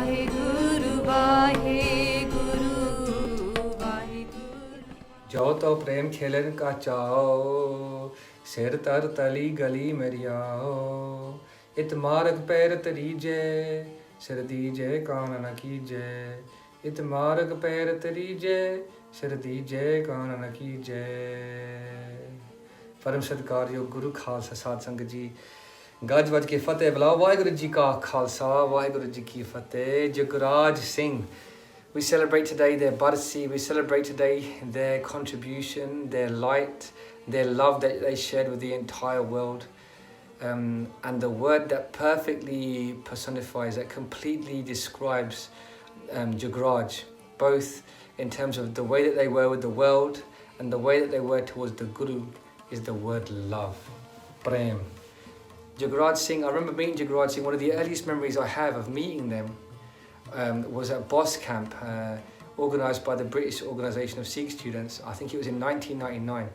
ਵਾਹਿਗੁਰੂ ਵਾਹਿਗੁਰੂ ਵਾਹਿਗੁਰੂ। जो तो प्रेम खेलन का चाओ, सिर तर तली गली मरियाओ। इत मार्ग पैर तरीजे, सिर दीजे कान न कीजे। इत मार्ग पैर तरीजे, सिर दीजे कान न कीजे। परम सत्कारयोग गुरु खालसा साध संगत जी, गज वज के फतेह बुलाओ। वाहिगुरु जी का खालसा, वाहिगुरु जी की फतेह। Jagraj Singh, we celebrate today their barsi, we celebrate today their contribution, their light, their love that they shared with the entire world. And the word that perfectly personifies, that completely describes Jagraj, both in terms of the way that they were with the world and the way that they were towards the Guru, is the word love, prem. Jagraj Singh, I remember meeting Jagraj Singh. One of the earliest memories I have of meeting them was at Boss Camp, organised by the British Organisation of Sikh Students. I think it was in 1999.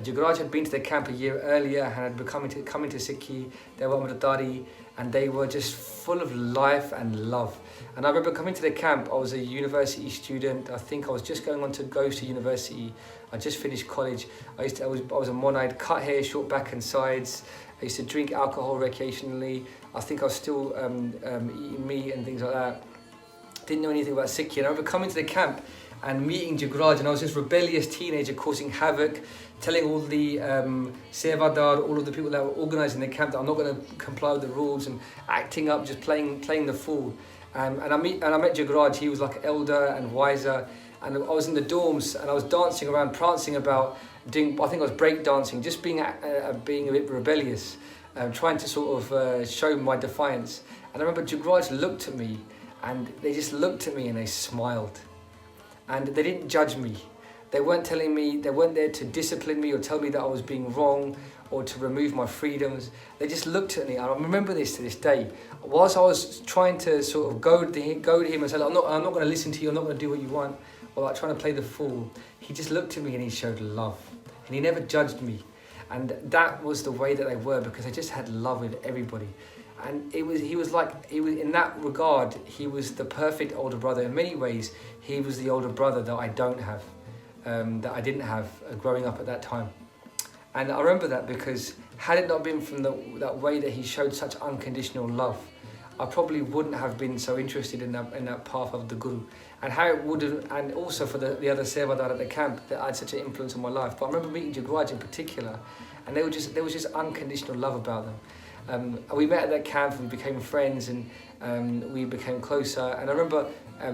Jagraj had been to the camp a year earlier and had come into Sikhi. They were Amritari and they were just full of life and love. And I remember coming to the camp. I was a university student. I think I was just going on to go to university. I just finished college. I was a monite, cut hair, short back and sides. I used to drink alcohol recreationally. I think I was still eating meat and things like that. Didn't know anything about Sikhi. And I remember coming to the camp and meeting Jagraj, and I was this rebellious teenager causing havoc, telling all the Sevadar, all of the people that were organising the camp that I'm not going to comply with the rules and acting up, just playing the fool. And I met Jagraj. He was like elder and wiser, and I was in the dorms and I was dancing around, prancing about, doing, I think I was break dancing, just being a bit rebellious, trying to sort of show my defiance. And I remember Jagraj looked at me. And they just looked at me and they smiled. And they didn't judge me. They weren't telling me, they weren't there to discipline me or tell me that I was being wrong or to remove my freedoms. They just looked at me. I remember this to this day. Whilst I was trying to sort of goad him and say, I'm not going to listen to you, I'm not going to do what you want, or like trying to play the fool, he just looked at me and he showed love. And he never judged me. And that was the way that they were, because they just had love with everybody. And he was in that regard, he was the perfect older brother. In many ways, he was the older brother that I don't have, that I didn't have growing up at that time. And I remember that because had it not been from that way that he showed such unconditional love, I probably wouldn't have been so interested in that path of the Guru. And how it would have, and also for the other Sevadar at the camp, that I had such an influence on my life. But I remember meeting Jagraj in particular, and there was just unconditional love about them. We met at that camp and we became friends, and we became closer. And I remember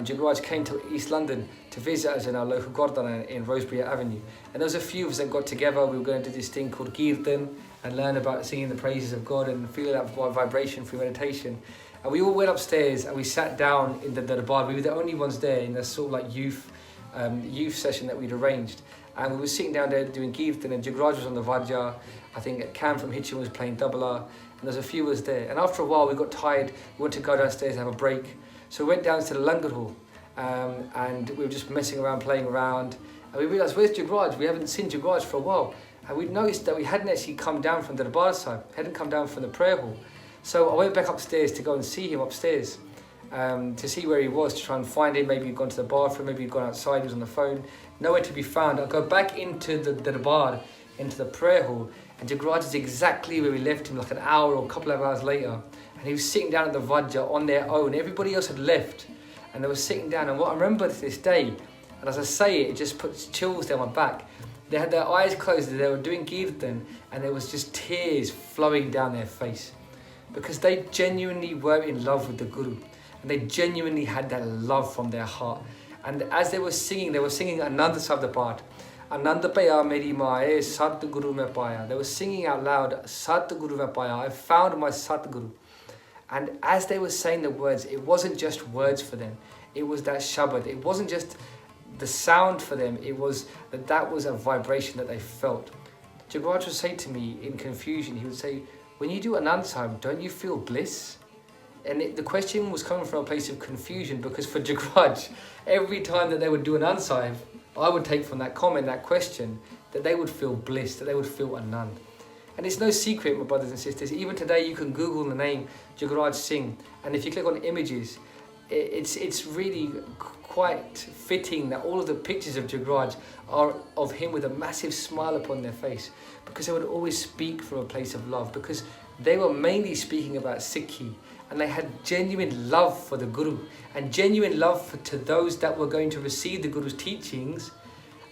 Jagraj came to East London to visit us in our local Gurdwara in Rosebery Avenue. And there was a few of us that got together. We were going to do this thing called Kirtan and learn about singing the praises of God and feel that vibration through meditation. And we all went upstairs and we sat down in the darbar. We were the only ones there in this sort of like youth session that we'd arranged. And we were sitting down there doing Kirtan, and Jagraj was on the Vajja. I think Cam from Hitchin was playing tabla. And there's a few of us there. And after a while, we got tired. We wanted to go downstairs and have a break. So we went down to the Langar Hall, and we were just messing around, playing around. And we realised, where's Jagraj? We haven't seen Jagraj for a while. And we noticed that we hadn't actually come down from the Darbar side, hadn't come down from the prayer hall. So I went back upstairs to go and see him upstairs, to see where he was, to try and find him. Maybe he'd gone to the bathroom, maybe he'd gone outside, he was on the phone. Nowhere to be found. I go back into the Darbar, into the prayer hall, and Jagraj is exactly where we left him, like an hour or a couple of hours later. And he was sitting down at the Vajja on their own. Everybody else had left, and they were sitting down. And what I remember to this day, and as I say it, it just puts chills down my back. They had their eyes closed, they were doing Kirtan, and there was just tears flowing down their face. Because they genuinely were in love with the Guru. And they genuinely had that love from their heart. And as they were singing Ananda Sabdapad. Ananda Paya Meri Maaye Sat Guru Mein Paya. They were singing out loud, Sat Guru Mein Paya. I found my Sat Guru. And as they were saying the words, it wasn't just words for them. It was that Shabad. It wasn't just the sound for them. It was that was a vibration that they felt. Jagraj would say to me in confusion, he would say, when you do Anand Sahib, don't you feel bliss? And the question was coming from a place of confusion, because for Jagraj, every time that they would do Anand Sahib, I would take from that comment, that question, that they would feel bliss, that they would feel Anand. And it's no secret, my brothers and sisters, even today you can Google the name Jagraj Singh, and if you click on images, it's really quite fitting that all of the pictures of Jagraj are of him with a massive smile upon their face, because they would always speak from a place of love, because they were mainly speaking about Sikhi, and they had genuine love for the Guru and genuine love to those that were going to receive the Guru's teachings.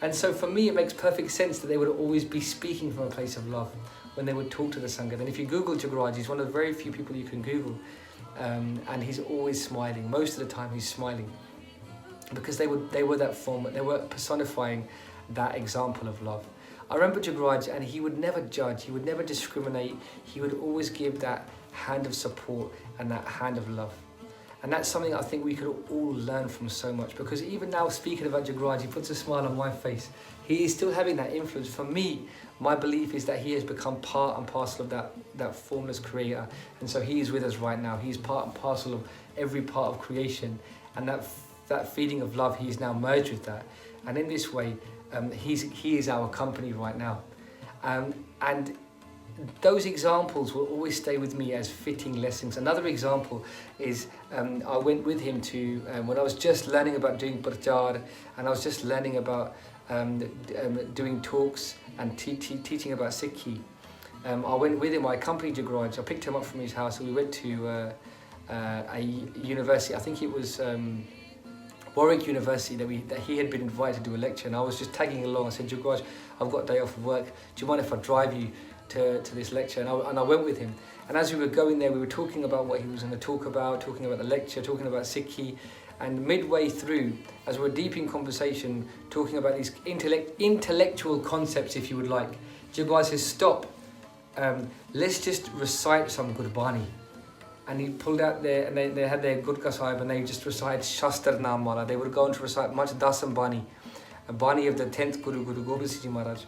And so for me, it makes perfect sense that they would always be speaking from a place of love when they would talk to the Sangha. And if you Google Jagraj, he's one of the very few people you can Google, and he's always smiling. Most of the time he's smiling, because they were that form, they were personifying that example of love. I remember Jagraj, and he would never judge, he would never discriminate, he would always give that hand of support and that hand of love. And that's something I think we could all learn from so much, because even now speaking about Jagraj, he puts a smile on my face. He is still having that influence. For me, my belief is that he has become part and parcel of that formless creator. And so he is with us right now. He's part and parcel of every part of creation. And that feeling of love, he's now merged with that. And in this way, he is our company right now. And those examples will always stay with me as fitting lessons. Another example is I went with him to, when I was just learning about doing prachar, and I was just learning about doing talks and teaching about Sikhi. I went with him, I accompanied Jagraj, I picked him up from his house, and we went to a university, I think it was Warwick University, that he had been invited to do a lecture, and I was just tagging along. I said, Jagraj, I've got a day off of work, do you mind if I drive you to this lecture? And I went with him, and as we were going there, we were talking about what he was going to talk about, talking about the lecture, talking about Sikhi, and midway through, as we were deep in conversation, talking about these intellectual concepts, if you would like, Jagraj says, stop, let's just recite some Gurbani. And he pulled out there, and they had their Gurkha Sahib, and they just recited Shastar Naam Mala. They were going to recite much Dasam Bani, a Bani of the 10th Guru, Guru Gobind Singh Ji Maharaj.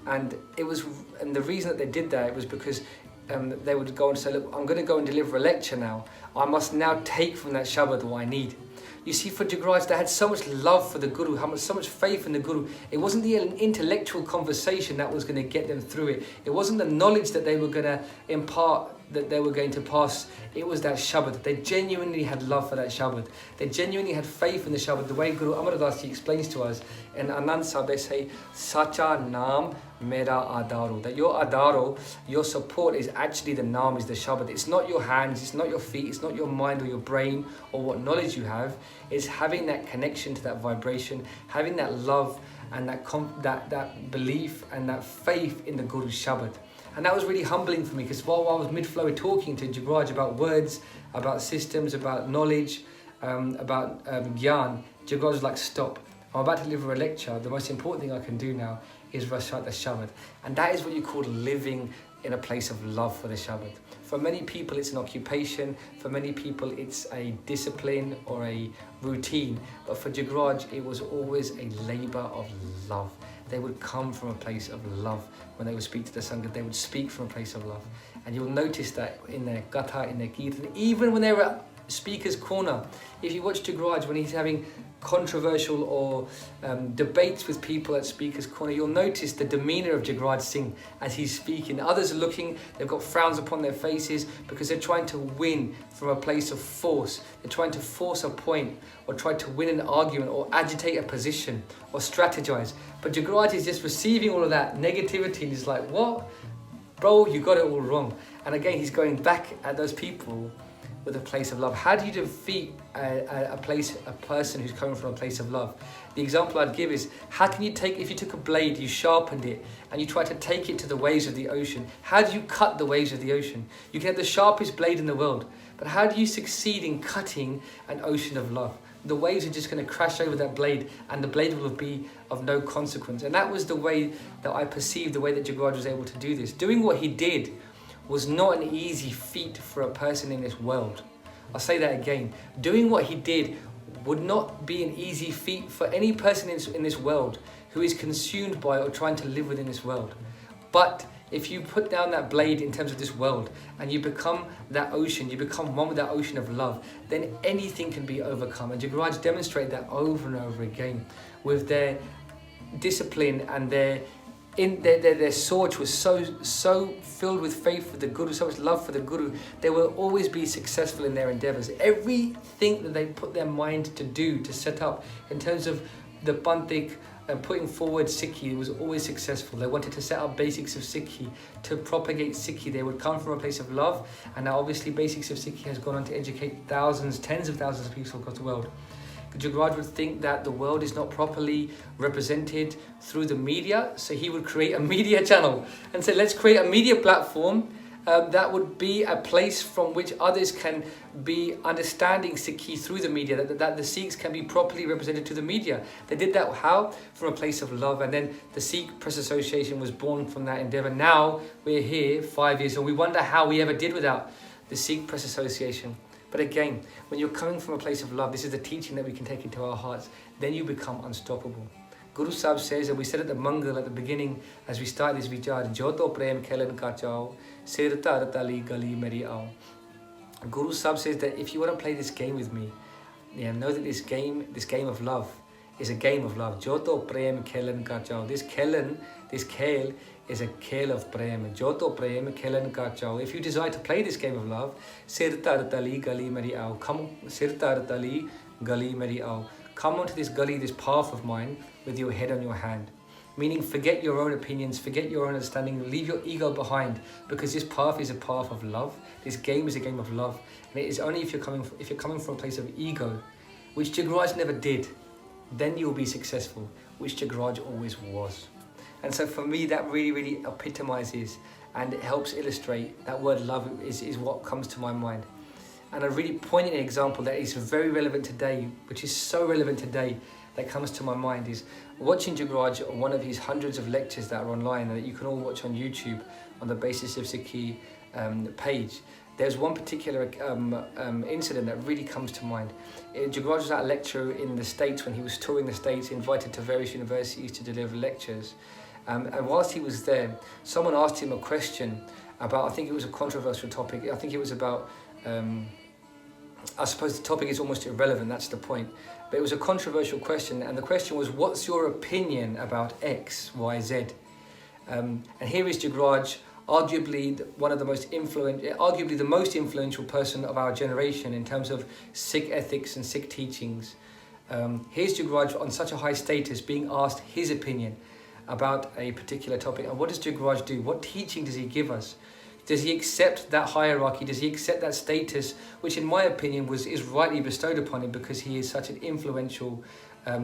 And the reason that they did that, it was because they would go and say, look, I'm going to go and deliver a lecture now. I must now take from that Shabad what I need. You see, for Jagraj, they had so much love for the Guru, so much faith in the Guru. It wasn't the intellectual conversation that was going to get them through it. It wasn't the knowledge that they were going to impart, that they were going to pass. It was that Shabad. They genuinely had love for that Shabad. They genuinely had faith in the Shabad. The way Guru Amar Das Ji explains to us in Anand Sahib, they say, Sacha Naam Mera Adaro. That your Adaro, your support, is actually the Naam, is the Shabad. It's not your hands, it's not your feet, it's not your mind or your brain or what knowledge you have. It's having that connection to that vibration, having that love and that belief and that faith in the Guru's Shabad. And that was really humbling for me, because while I was mid-flow talking to Jagraj about words, about systems, about knowledge, about Gyan, Jagraj was like, stop, I'm about to deliver a lecture. The most important thing I can do now is recite the Shabad. And that is what you call living in a place of love for the Shabad. For many people, it's an occupation. For many people, it's a discipline or a routine. But for Jagraj, it was always a labour of love. They would come from a place of love. When they would speak to the Sangha, they would speak from a place of love. And you'll notice that in their Gatha, in their Kirtan, even when they were at Speaker's Corner, if you watch Jagraj, when he's having controversial or debates with people at Speaker's Corner, you'll notice the demeanour of Jagraj Singh as he's speaking. Others are looking, they've got frowns upon their faces, because they're trying to win from a place of force. They're trying to force a point, or try to win an argument, or agitate a position, or strategize. But Jagraj is just receiving all of that negativity, and he's like, what? Bro, you got it all wrong. And again, he's going back at those people with a place of love. How do you defeat a person who's coming from a place of love? The example I'd give is, how can you take, if you took a blade, you sharpened it, and you try to take it to the waves of the ocean, how do you cut the waves of the ocean? You can have the sharpest blade in the world, but how do you succeed in cutting an ocean of love? The waves are just going to crash over that blade, and the blade will be of no consequence. And that was the way that I perceived the way that Jagraj was able to do this. Doing what he did was not an easy feat for a person in this world. I'll say that again. Doing what he did would not be an easy feat for any person in this world who is consumed by or trying to live within this world. But if you put down that blade in terms of this world and you become that ocean, you become one with that ocean of love, then anything can be overcome. And Jagraj demonstrated that over and over again with their discipline and their in their soch was so filled with faith for the Guru, so much love for the Guru, they will always be successful in their endeavors. Everything that they put their mind to do, to set up in terms of the Panthik and putting forward Sikhi, was always successful. They wanted to set up basics of Sikhi, to propagate Sikhi. They would come from a place of love, and now obviously basics of Sikhi has gone on to educate thousands, tens of thousands of people across the world. Jugaraj would think that the world is not properly represented through the media, so he would create a media channel and say, let's create a media platform that would be a place from which others can be understanding Sikhi through the media, that the Sikhs can be properly represented to the media. They did that how? From a place of love, and then the Sikh Press Association was born from that endeavour. Now we're here 5 years and we wonder how we ever did without the Sikh Press Association. But again, when you're coming from a place of love, this is the teaching that we can take into our hearts, then you become unstoppable. Guru Sahib says, and we said at the Mangal at the beginning, as we start this vichar, Joto Prem Khelan Ka Chao, Sir Tar Tali Gali Meri Aao. Guru Sahib says that if you want to play this game with me, know that this game of love is a game of love. Joto Prem Khelan Ka Chao. This khel is a khel of prem. Joto prem khelan ka chao. If you desire to play this game of love, sir tar tali gali meri aao. Come, sir tar tali gali meri aao. Come onto this gully, this path of mine, with your head on your hand. Meaning, forget your own opinions, forget your own understanding, leave your ego behind, because this path is a path of love. This game is a game of love, and it is only if you're coming from a place of ego, which Jugaraj never did, then you will be successful, which Jugaraj always was. And so for me, that really, really epitomizes and it helps illustrate that word love is what comes to my mind. And a really poignant example that is very relevant today, which is so relevant today, that comes to my mind is watching Jugaraj on one of his hundreds of lectures that are online and that you can all watch on YouTube on the Basis of Sikhi page. There's one particular incident that really comes to mind. Jugaraj was at a lecture in the States when he was touring the States, invited to various universities to deliver lectures. And whilst he was there, someone asked him a question about, I think it was a controversial topic. I think it was about, I suppose the topic is almost irrelevant, that's the point. But it was a controversial question, and the question was, what's your opinion about X, Y, Z? And here is Jugaraj, arguably the most influential person of our generation in terms of Sikh ethics and Sikh teachings. Here's Jugaraj on such a high status being asked his opinion about a particular topic. And what does Jugaraj do? What teaching does he give us? Does he accept that hierarchy? Does he accept that status, which in my opinion is rightly bestowed upon him because he is such an influential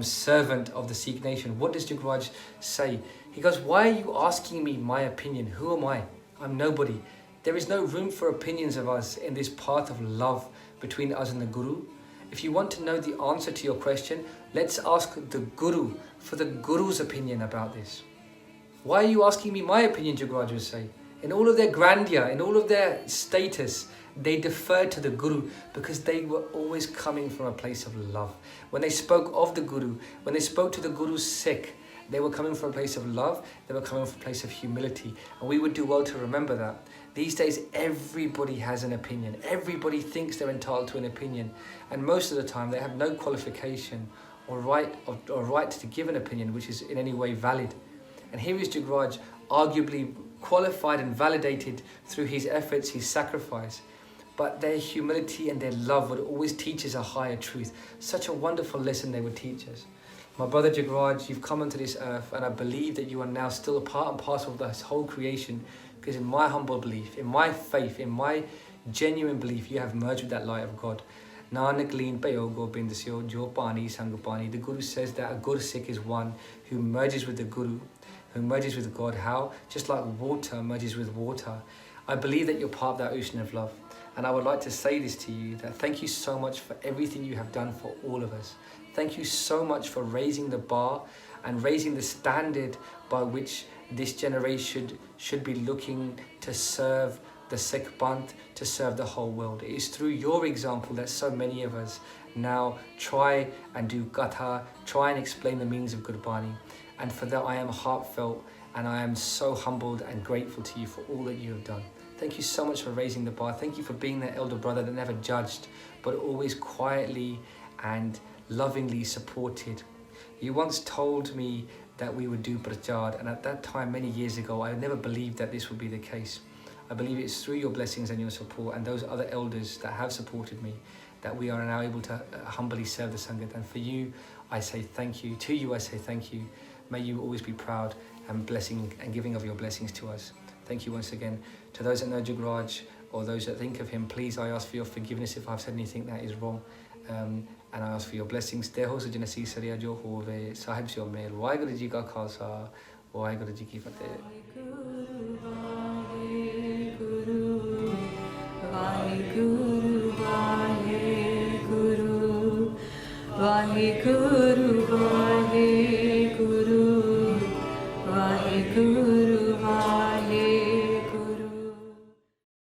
servant of the Sikh nation? What does Jugaraj say? He goes, why are you asking me my opinion? Who am I? I'm nobody. There is no room for opinions of us in this path of love between us and the Guru. If you want to know the answer to your question, let's ask the Guru for the Guru's opinion about this. Why are you asking me my opinion, Jugaraj would say? In all of their grandeur, in all of their status, they deferred to the Guru because they were always coming from a place of love. When they spoke of the Guru, when they spoke to the Guru's Sikh, they were coming from a place of love, they were coming from a place of humility. And we would do well to remember that. These days, everybody has an opinion. Everybody thinks they're entitled to an opinion. And most of the time, they have no qualification or right to give an opinion which is in any way valid. And here is Jugaraj, arguably qualified and validated through his efforts, his sacrifice. But their humility and their love would always teach us a higher truth. Such a wonderful lesson they would teach us. My brother Jugaraj, you've come onto this earth, and I believe that you are now still a part and parcel of this whole creation, because in my humble belief, in my faith, in my genuine belief, you have merged with that light of God. Nanak leen payo gobind syo jo pani sang pani. The Guru says that a good Sikh is one who merges with the Guru, who merges with God. How? Just like water merges with water. I believe that you're part of that ocean of love. And I would like to say this to you, that thank you so much for everything you have done for all of us. Thank you so much for raising the bar and raising the standard by which this generation should be looking to serve the Sikh Panth, to serve the whole world. It is through your example that so many of us now try and do Katha, try and explain the meanings of Gurbani. And for that I am heartfelt and I am so humbled and grateful to you for all that you have done. Thank you so much for raising the bar. Thank you for being that elder brother that never judged, but always quietly and lovingly supported. You once told me that we would do prachar. And at that time, many years ago, I never believed that this would be the case. I believe it's through your blessings and your support and those other elders that have supported me that we are now able to humbly serve the Sangat. And for you, I say thank you. To you, I say thank you. May you always be proud and blessing and giving of your blessings to us. Thank you once again. To those that know Jugraj or those that think of him, please, I ask for your forgiveness if I've said anything that is wrong. And I ask for your blessings. Teho se jinasi sariya jo hove, sahib se mel. Waheguru ji ka khalsa, Waheguru ji ki fateh. Vaheguru, Vaheguru, Vaheguru, Vaheguru, Vaheguru, Vaheguru.